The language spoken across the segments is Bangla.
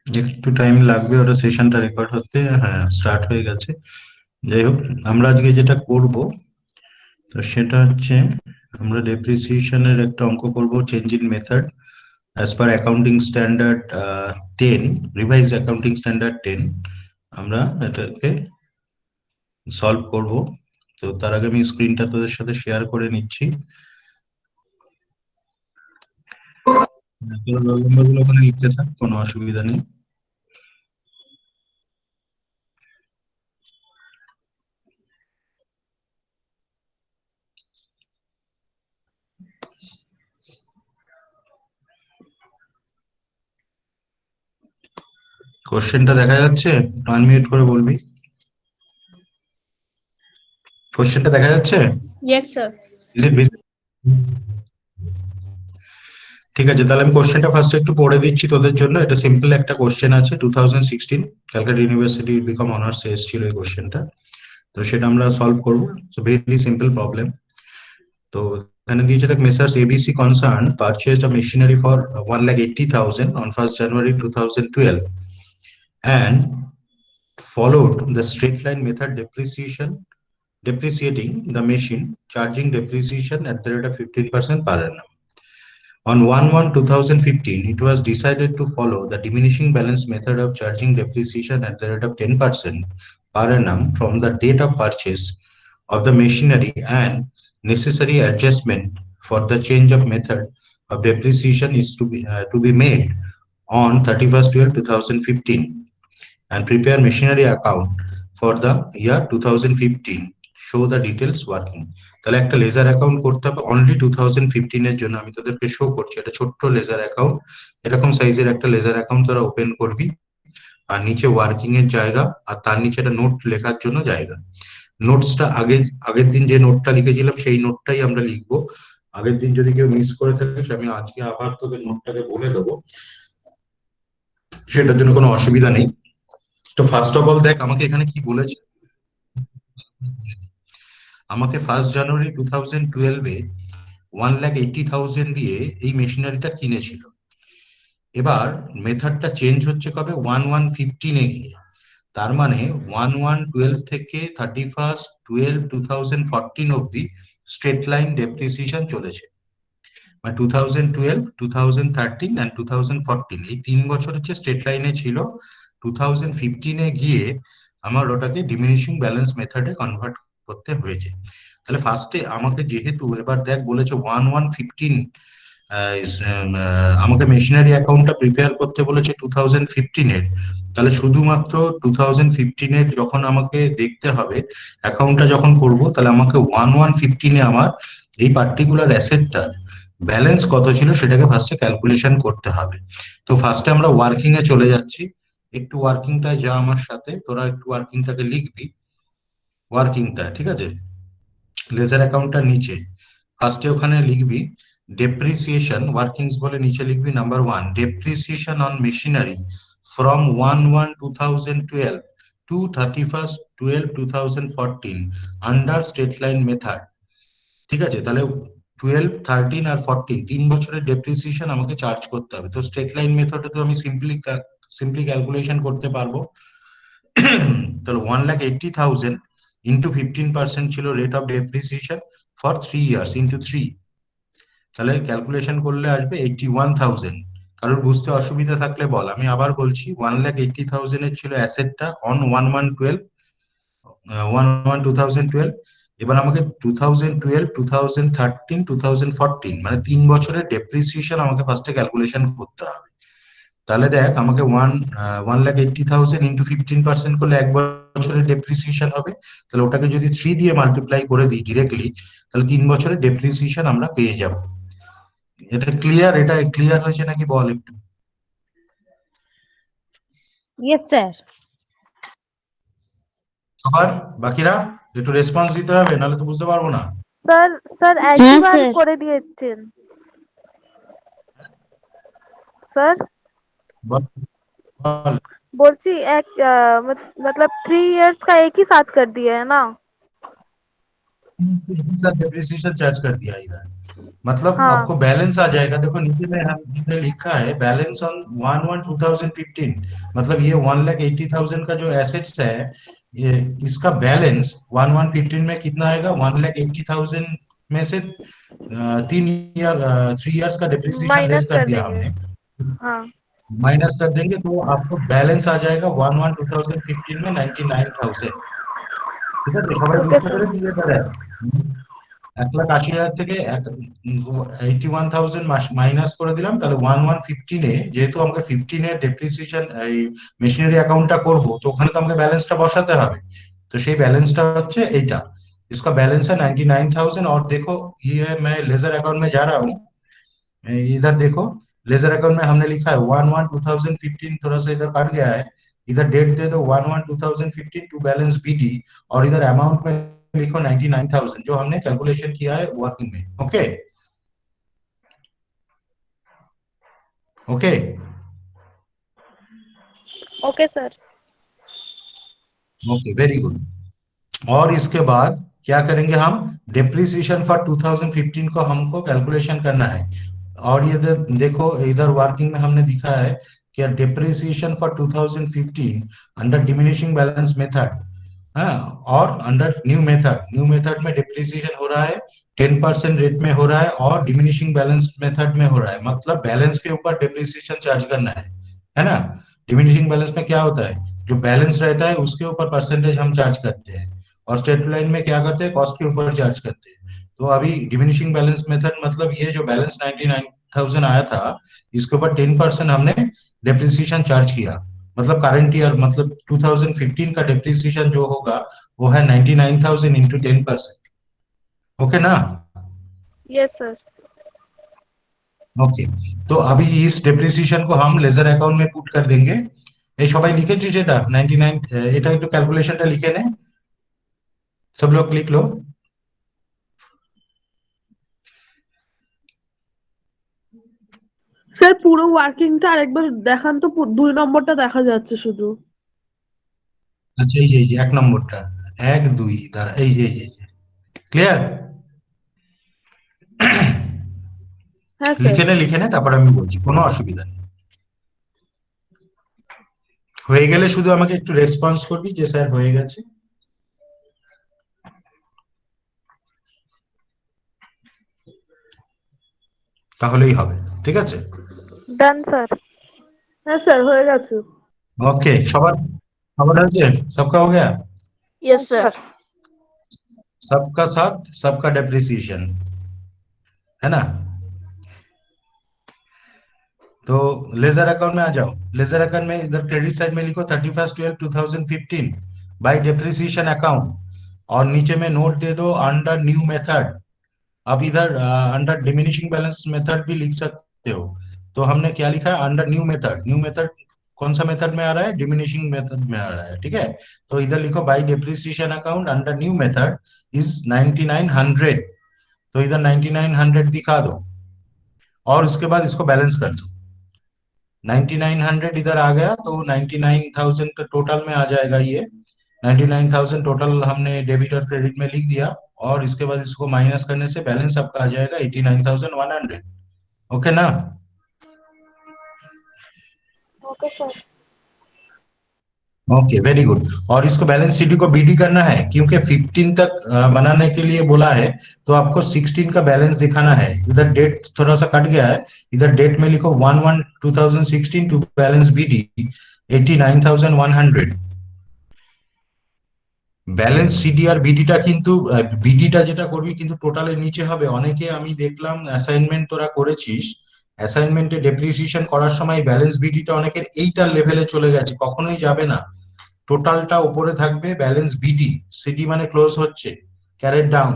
একটু টাইম লাগবে ওটা সেশনটা রেকর্ড হতে। হ্যাঁ, স্টার্ট হয়ে গেছে। যাই হোক, আমরা আজকে যেটা করব, তো সেটা হচ্ছে আমরা ডেপ্রিসিয়েশনের একটা অঙ্ক করব, change in method as per accounting standard 10, revise accounting standard 10। আমরা এটাকে সলভ করব। তো তার আগে আমি স্ক্রিনটা তোদের সাথে শেয়ার করে নিচ্ছি। তোরা রোল নাম্বার গুলো ওখানে লিখতে থাক, কোনো অসুবিধা নেই। কোশ্চেনটা দেখা যাচ্ছে? আনমিউট করে বলবি। কোশ্চেনটা দেখা যাচ্ছে? Yes, sir. Is it? ঠিক আছে, তাহলে আমি কোশ্চেনটা ফার্স্ট একটু পড়ে দিচ্ছি তোদের জন্য। এটা সিম্পল একটা কোশ্চেন আছে, 2016 ক্যালকাটা ইউনিভার্সিটি বিকম অনার্স এসেছিল এই কোশ্চেনটা। তো সেটা আমরা সলভ করবো। So very simple problem. তো এখানে দিয়েছে, দেখ, messrs ABC concern purchased a machinery for 1,80,000 on 1st January 2012 and followed the straight line method depreciating the machine, charging depreciation at the rate of 15% per annum. On 1/1/2015, it was decided to follow the diminishing balance method of charging depreciation at the rate of 10% per annum from the date of purchase of the machinery, and necessary adjustment for the change of method of depreciation is to be made on 31st 12/2015, and prepare machinery account for the year 2015. Show the details working. তাহলে একটা লেজার অ্যাকাউন্ট করতে হবে অনলি 2015 এর জন্য। আমি তোদেরকে শো করছি, এটা ছোট্ট লেজার অ্যাকাউন্ট। এরকম সাইজের একটা লেজার অ্যাকাউন্ট তোরা ওপেন করবি, আর নিচে ওয়ার্কিং এর জায়গা, আর তার নিচে একটা নোট লেখার জন্য জায়গা। নোটসটা আগের দিন যে নোটটা লিখেছিলাম সেই নোটটাই আমরা লিখবো। আগের দিন যদি কেউ মিস করে থাকিস, আমি আজকে আবার তোদের নোটটাকে বলে দেবো, সেটার জন্য কোনো অসুবিধা নেই। তো ফার্স্ট অফ অল দেখ আমাকে এখানে কি বলেছে। আমাকে 1st January 2012-এ 1,80,000 দিয়ে এই মেশিনারিটা কিনেছিল। এবার মেথডটা চেঞ্জ হচ্ছে কবে? 1/1/15-এ গিয়ে। তার মানে 1/1/12 থেকে 31st 12/2014 অব্দি স্ট্রেট লাইন ডেপ্রিসিয়েশন চলেছে। মানে 2012, 2013 অ্যান্ড 2014 এই 3 বছর হচ্ছে স্ট্রেট লাইনে ছিল। 2015-এ গিয়ে আমার ওটাকে ডিমিনিশিং ব্যালেন্স মেথডে কনভার্ট করতে হয়েছে। তাহলে ফার্স্টে আমাকে যেহেতু এবার দেখ বলেছে 1/1/15, আমাকে মেশিনারি অ্যাকাউন্টটা প্রিপেয়ার করতে বলেছে 2015-এর। তাহলে শুধুমাত্র 2015-এর যখন আমাকে দেখতে হবে, অ্যাকাউন্টটা যখন করব, তাহলে আমাকে 1/1/15-এ আমার এই পার্টিকুলার অ্যাসেটটার ব্যালেন্স কত ছিল সেটাকে ফার্স্টে ক্যালকুলেশন করতে হবে। তো ফার্স্টে আমরা ওয়ার্কিং এ চলে যাচ্ছি। একটু ওয়ার্কিংটায় যা আমার সাথে, তোরা একটু ওয়ার্কিংটাকে লিখবি। ওয়ার্কিংটা ঠিক আছে, লেজার অ্যাকাউন্টটার নিচে ফার্স্টে ওখানে লিখবি ডেপ্রিসিয়েশন ওয়ার্কিংস বলে, নিচে লিখবি number 1, depreciation on machinery from 1/1/2012 to 31st 12/2014 under straight line method. ঠিক আছে, তাহলে 12, 13 আর 14 3 বছরের ডেপ্রিসিয়েশন আমাকে চার্জ করতে হবে। তো স্টেট লাইন মেথডে তো আমি সিম্পলি ক্যালকুলেশন করতে পারবো। তাহলে 1,80,000 ইন্টু 15% ছিল rate of depreciation for 3 years into 3। তাহলে ক্যালকুলেশন করলে আসবে 81,000। কারোর বুঝতে অসুবিধা থাকলে বল, আমি আবার বলছি। 1,80,000 এর ছিল অ্যাসেটটা অন 1/1/12, 1/1/2012। এবার আমাকে 2012, 2013, 2014 মানে 3 বছরের ডেপ্রিসিয়েশন আমাকে ফার্স্টে ক্যালকুলেশন করতে হবে। তাহলে দেখ আমাকে 1,80,000 ইন্টু 15% করলে 1 বছরের ডেপ্রিসিয়েশন হবে। তাহলে ওটাকে যদি 3 দিয়ে মাল্টিপ্লাই করে দিই ডিরেক্টলি, তাহলে 3 বছরের ডেপ্রিসিয়েশন আমরা পেয়ে যাব। এটা ক্লিয়ার? এটা ক্লিয়ার হয়েছে নাকি বল একটু। Yes, sir. আবার বাকিরা একটু রেসপন্স দিতে হবে, নাহলে তো বুঝতে পারবো না। স্যার স্যার হ্যাঁ, একবার স্যার। করে দিয়েছেন স্যার। বল, বল। बोलती एक मतलब 3 इयर्स का एक ही साथ कर दिया है ना। डेप्रिसिएशन चार्ज कर दिया इधर। मतलब हाँ आपको बैलेंस आ जाएगा। देखो नीचे में हमने लिखा है बैलेंस ऑन 1/1/2015, मतलब ये 1,80,000 का जो एसेट्स है, ये इसका बैलेंस 1/1/15 में कितना आएगा, 1,80,000 में से 3 इयर्स का डिप्रिसिएशन लेस माइनस कर कर दिया देंगे। हमने, हाँ माइनस कर देंगे तो आपको बैलेंस आ जाएगा 1/1/2015 में 99,000। ঠিক আছে, সবাই ओके বুঝতে सर। পেরেছি যেটা? 1,80,000 থেকে 81,000 মাইনাস করে দিলাম, তাহলে 1/1/15 যেহেতু আমাকে 15 ডেপ্রিসিয়েশন এই মেশিনারি অ্যাকাউন্টটা করব, তো ওখানে তো আমাকে ব্যালেন্সটা বসাতে হবে। तो সেই बैलेंसটা হচ্ছে এইটা, इसका बैलेंस है 99,000। और देखो ये मैं लेजर अकाउंट में जा रहा हूँ, इधर देखो लेजर अकाउंट में हमने लिखा है 1/1/2015, थोड़ा सा इधर कट गया है, इधर डेट दे दो 1/1/2015 टू बैलेंस बीडी, और इधर अमाउंट में लिखो 99,000 जो हमने कैलकुलेशन किया है वर्किंग में। Okay okay okay sir. Okay, very good. और इसके बाद क्या करेंगे हम, डेप्रिसिएशन फॉर 2015 को हमको कैलकुलेशन करना है। और ये देखो इधर वर्किंग में हमने दिखा है कि depreciation for 2015 under diminishing balance method, हाँ, और अंडर न्यू मेथड में डिप्रिसिएशन हो रहा है 10% रेट में हो रहा है, और डिमिनिशिंग बैलेंस मेथड में हो रहा है, मतलब बैलेंस के ऊपर डिप्रिसिएशन चार्ज करना है ना। डिमिनिशिंग बैलेंस में क्या होता है, जो बैलेंस रहता है उसके ऊपर परसेंटेज हम चार्ज करते हैं, और स्ट्रेट लाइन में क्या करते हैं, कॉस्ट के ऊपर चार्ज करते हैं। तो अभी डिमिनिशिंग बैलेंस मेथड मतलब ये जो बैलेंस 99,000 आया था, इसके ऊपर 10% हमने डेप्रिसिएशन चार्ज किया, मतलब करंट ईयर मतलब 2015 का डेप्रिसिएशन जो होगा वो है 99,000 इंटू 10%। ओके ना? Yes sir. ওকে, তো अभी इस डेप्रिसिएशन को हम लेजर अकाउंट में पुट कर देंगे। এই সবাই লিখেছি যেটা 99, এটা একটু ক্যালকুলেশনটা লিখে নে, सब लोग लिख लो। স্যার পুরো ওয়ার্কিংটা আরেকবার দেখান তো, 2 নম্বরটা দেখা যাচ্ছে শুধু। আচ্ছা এই যে 1 নম্বরটা, 1 2 দাঁড়া, এই ক্লিয়ার? হ্যাঁ স্যার। লিখে নে তারপর আমি বলছি, কোনো অসুবিধা নেই। হয়ে গেলে শুধু আমাকে একটু রেসপন্স করবি যে স্যার হয়ে গেছে, তাহলেই হবে। ঠিক আছে? Done sir. হ্যাঁ স্যার হয়ে গেছে। ओके, সবার সবার হয়েছে? सबका हो गया? Yes sir. सबका साथ सबका डेप्रिसिएशन, है ना? तो लेजर अकाउंट में आ जाओ। लेजर अकाउंट में इधर क्रेडिट साइड में लिखो 31/12/2015 बाय डेप्रिसिएशन अकाउंट, और नीचे में नोट दे दो अंडर न्यू मेथड। अब इधर अंडर डिमिनिशिंग बैलेंस मेथड भी लिख सकते हो। तो हमने क्या लिखा है, under new method. New method कौन सा मेथड में आ रहा है, डिमिनिशिंग मेथड में आ रहा है। ठीक है, तो इधर लिखो bye depreciation account under new method is 9900, तो इधर 9900 दिखा दो, और उसके बाद इसको बैलेंस कर दो। 9900 इधर आ गया तो 99,000 का टोटल में आ जाएगा ये। 99,000 टोटल हमने डेबिट और क्रेडिट में लिख दिया, और इसके बाद इसको माइनस करने से बैलेंस आपका आ जाएगा 89,100। ओके ना? Okay sir. Okay, very good. और इसको बैलेंस शीट को बीडी करना है, क्योंकि 15 तक बनाने के लिए बोला है, तो आपको 16 का बैलेंस दिखाना है। इधर डेट थोड़ा सा कट गया है, इधर डेट में लिखो 1/1/2016 to balance BD 89,100। Balance CD আর বিডিটা কিন্তু, বিডিটা যেটা করবি কিন্তু টোটালের নিচে হবে। অনেকে আমি দেখলাম অ্যাসাইনমেন্ট তোরা করেছিস, অ্যাসাইনমেন্টে ডেপ্রিসিয়েশন করার সময় ব্যালেন্স বিডিটা অনেকের এইটা লেভেলে চলে গেছে, কখনোই যাবে না। টোটালটা উপরে থাকবে, ব্যালেন্স বিডি, সিডি মানে ক্লোজ হচ্ছে, ক্যারেট ডাউন,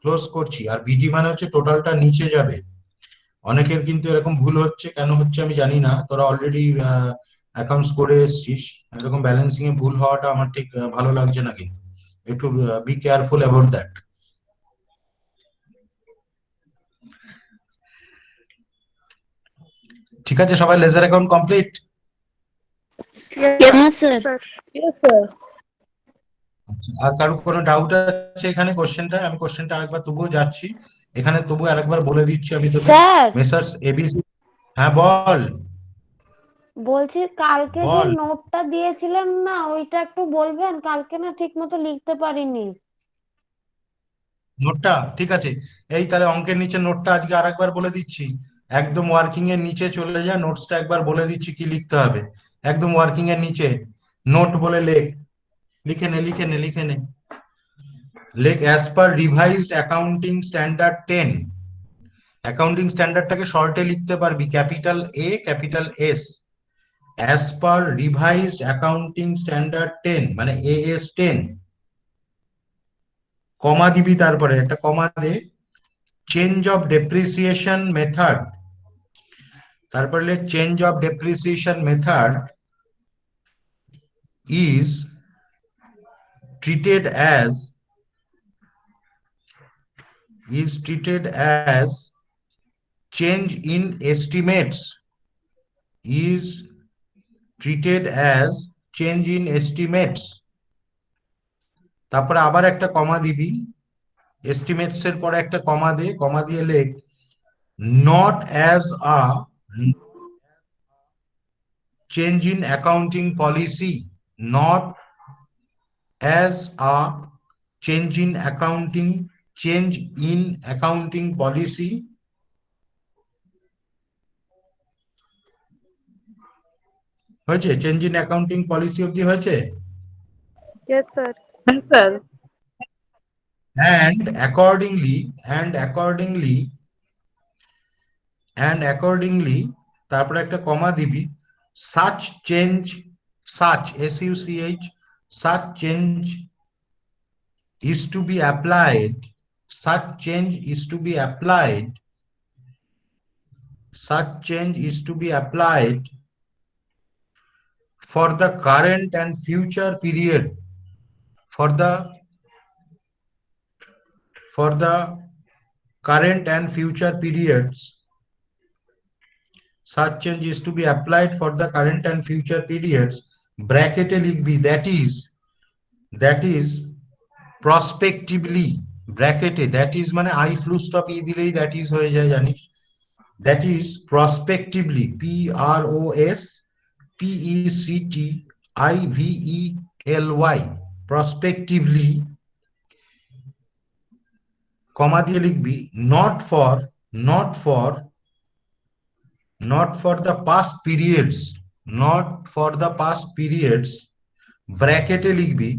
ক্লোজ করছি, আর বিডি মানে হচ্ছে টোটালটা নিচে যাবে। অনেকের কিন্তু এরকম ভুল হচ্ছে, কেন হচ্ছে আমি জানি না, তোরা অলরেডি অ্যাকাউন্টস করে এসেছিস, এরকম ব্যালেন্সিং এ ভুল হওয়াটা আমার ঠিক ভালো লাগছে না। কিন্তু একটু বি কেয়ারফুল অ্যাবাউট দ্যাট। ঠিক আছে, সবাই laser account complete? Yes sir. Sir. Yes sir. আচ্ছা, আর কারো কোনো ডাউট আছে এখানে কোশ্চেনটা? আমি কোশ্চেনটা আরেকবার তবুও যাচ্ছি, এখানে তবু আরেকবার বলে দিচ্ছি আমি তোদের, স্যার মেসার্স এবিসি। হ্যাঁ বল বলছি কালকে যে বল। নোটটা দিয়েছিলেন না ওইটা একটু বলবেন, কালকে না ঠিক মতো লিখতে পারিনি। নোটটা ঠিক আছে, এই তাহলে অঙ্কের নিচে নোটটা আজকে আরেকবার বলে দিচ্ছি। একদম ওয়ার্কিং এর নিচে চলে যা, নোটসটা একবার বলে দিচ্ছি কি লিখতে হবে। একদম ওয়ার্কিং এর নিচে নোট বলে লেখ, লিখে নে লিখে নে লিখে নে। লেখ as per revised accounting standard 10। Accounting স্ট্যান্ডার্ডটাকে শর্টে লিখতে পারবি capital A capital S. As per revised accounting standard 10 মানে AS10, কমা দিবি, তারপরে একটা কমা দে। চেঞ্জ অফ ডেপ্রিসিয়েশন মেথড, তারপরে লেখ change of depreciation method is treated as change in estimates, is treated as change in estimates। তারপরে আবার একটা কমা দিবি, এস্টিমেটস এর পরে একটা কমা দে, কমা দিয়ে লেখ not as a change in accounting policy, not as a change in accounting policy। হয়েছে? চেঞ্জ ইন অ্যাকাউন্টিং পলিসি অবধি হয়েছে? Yes, sir. হ্যাঁ স্যার। and accordingly তারপরে একটা কমা দিবি, such change, such such change is to be applied, such change is to be applied, such change is to be applied for the current and future period, for the current and future periods, such change is to be applied for the current and future periods, ব্র্যাকেটে লিখবি that is prospectively, ব্র্যাকেটে that is মানে আই ফুল স্টপ ই দিলেই that is হয়ে যায় জানিস, that is prospectively, PROSPECTIVELY, prospectively, কমা দিয়ে লিখবি not for the past periods, not for the past periods, ব্র্যাকেটে লিখবি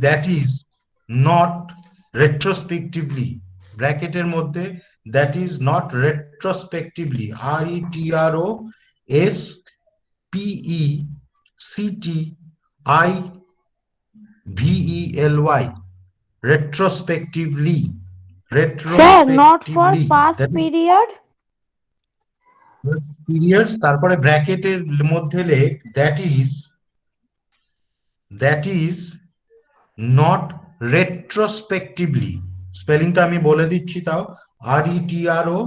that is not retrospectively, ব্র্যাকেটের মধ্যে that is not retrospectively, RETROSPECTIVELY, retrospectively, sir not for past that is period. periods, তারপরে ব্র্যাকেটের মধ্যে লেখ that is not retrospectively, স্পেলিংটা আমি বলে দিচ্ছি তাও, RETRO,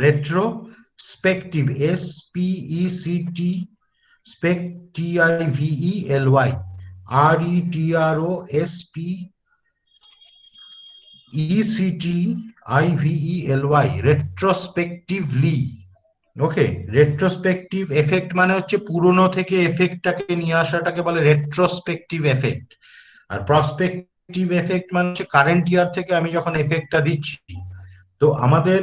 retrospective, SPECTIVELY, RETROSPECTIVELY, retrospectively। ওকে, রেট্রোস্পেকটিভ এফেক্ট মানে হচ্ছে পুরনো থেকে এফেক্টটাকে নিয়ে আসাটাকে বলে রেট্রোস্পেকটিভ এফেক্ট, আর প্রসপেকটিভ এফেক্ট মানে হচ্ছে কারেন্ট ইয়ার থেকে আমি যখন এফেক্টটা দিচ্ছি। তো আমাদের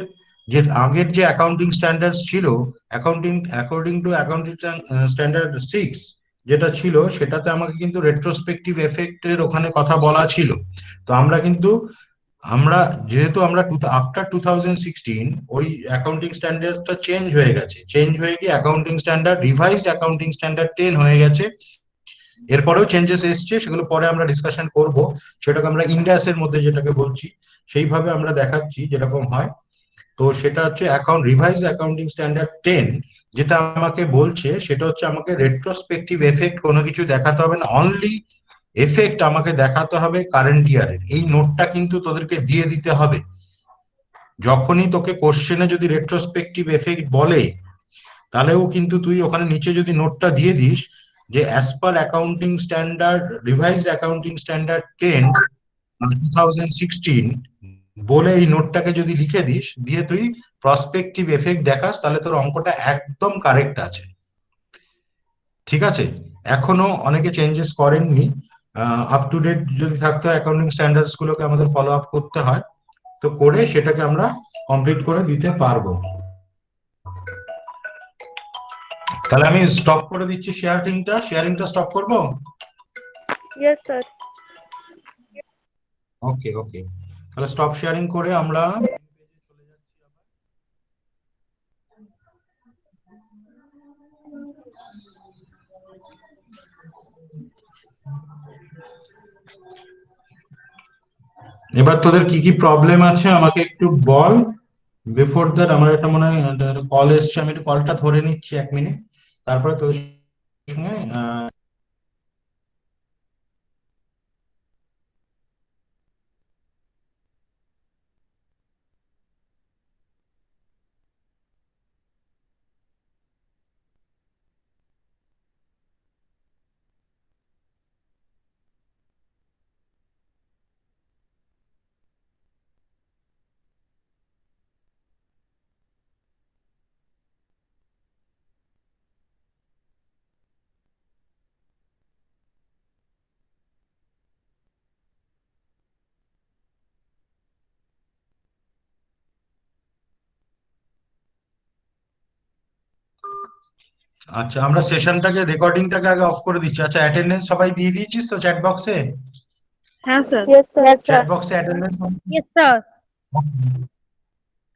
যে আগের যে অ্যাকাউন্টিং স্ট্যান্ডার্ডস ছিল, অ্যাকর্ডিং টু অ্যাকাউন্টিং স্ট্যান্ডার্ড 6 যেটা ছিল, সেটাতে আমাকে কিন্তু রেট্রোস্পেকটিভ এফেক্টের ওখানে কথা বলা ছিল। তো আমরা যেহেতু আমরা আফটার 2016 ওই অ্যাকাউন্টিং স্ট্যান্ডার্ডটা চেঞ্জ হয়ে গেছে, চেঞ্জ হয়ে গিয়ে accounting standard revised accounting standard 10 হয়ে গেছে। এরপরেও চেঞ্জেস এসছে, সেগুলো পরে আমরা ডিসকাশন করব, সেটাকে আমরা ইন্ডাসের মধ্যে যেটাকে বলছি সেইভাবে আমরা দেখাচ্ছি যেরকম হয়। তো সেটা হচ্ছে রিভাইজড অ্যাকাউন্টিং স্ট্যান্ডার্ড 10 যেটা আমাকে বলছে সেটা হচ্ছে আমাকে রেট্রোস্পেকটিভ এফেক্ট কোনো কিছু দেখাতে হবে না, অনলি এফেক্ট আমাকে দেখাতে হবে কারেন্ট ইয়ারের। এই নোটটা কিন্তু তোদেরকে দিয়ে দিতে হবে, যখনই তোকে কোশ্চেনে যদি রেট্রোস্পেকটিভ এফেক্ট বলে তাহলেও কিন্তু তুই ওখানে নিচে যদি নোটটা দিয়ে দিস যে as per accounting standard, revised accounting standard 10 2016 বলে এই নোটটাকে যদি লিখে দিস, দিয়ে তুই প্রসপেক্টিভ এফেক্ট দেখাস, তাহলে তোর অঙ্কটা একদম কারেক্ট আছে। ঠিক আছে? এখনো অনেকে চেঞ্জেস করেননি, আপ টু ডেট যদি থাকতে হয় অ্যাকাউন্টিং স্ট্যান্ডার্ডস গুলোকে আমাদের ফলো আপ করতে হয়, তো করে সেটাকে আমরা কমপ্লিট করে দিতে পারবো। তাহলে আমি স্টপ করে দিচ্ছি শেয়ারিংটা স্টপ করবো। Yes, sir. ওকে ওকে, তাহলে স্টপ শেয়ারিং করে আমরা এবার তোদের কি কি প্রবলেম আছে আমাকে একটু বল। বিফোর দ্যাট আমার একটা মনে হয় কল এসছে, আমি একটু কলটা ধরে নিচ্ছি 1 মিনিট, তারপরে তোদের সঙ্গে আচ্ছা, আমরা রেকর্ডিংটাকে আগে অফ করে দিচ্ছি। আচ্ছা, অ্যাটেন্ডেন্স সবাই দিয়ে দিয়েছিস তো চ্যাট বক্সে? হ্যাঁ sir. Yes, sir. Yes, chat sir. বক্সে অ্যাটেন্ডেন্স। Yes, sir.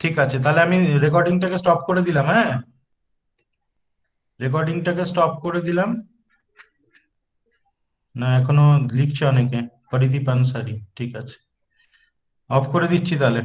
ঠিক আছে, তাহলে আমি রেকর্ডিংটাকে স্টপ করে দিলাম। হ্যাঁ, রেকর্ডিংটাকে স্টপ করে দিলাম। না, এখনো লিখছে অনেকে, পরিদীপ আনসারি। ঠিক আছে, অফ করে দিচ্ছি তাহলে।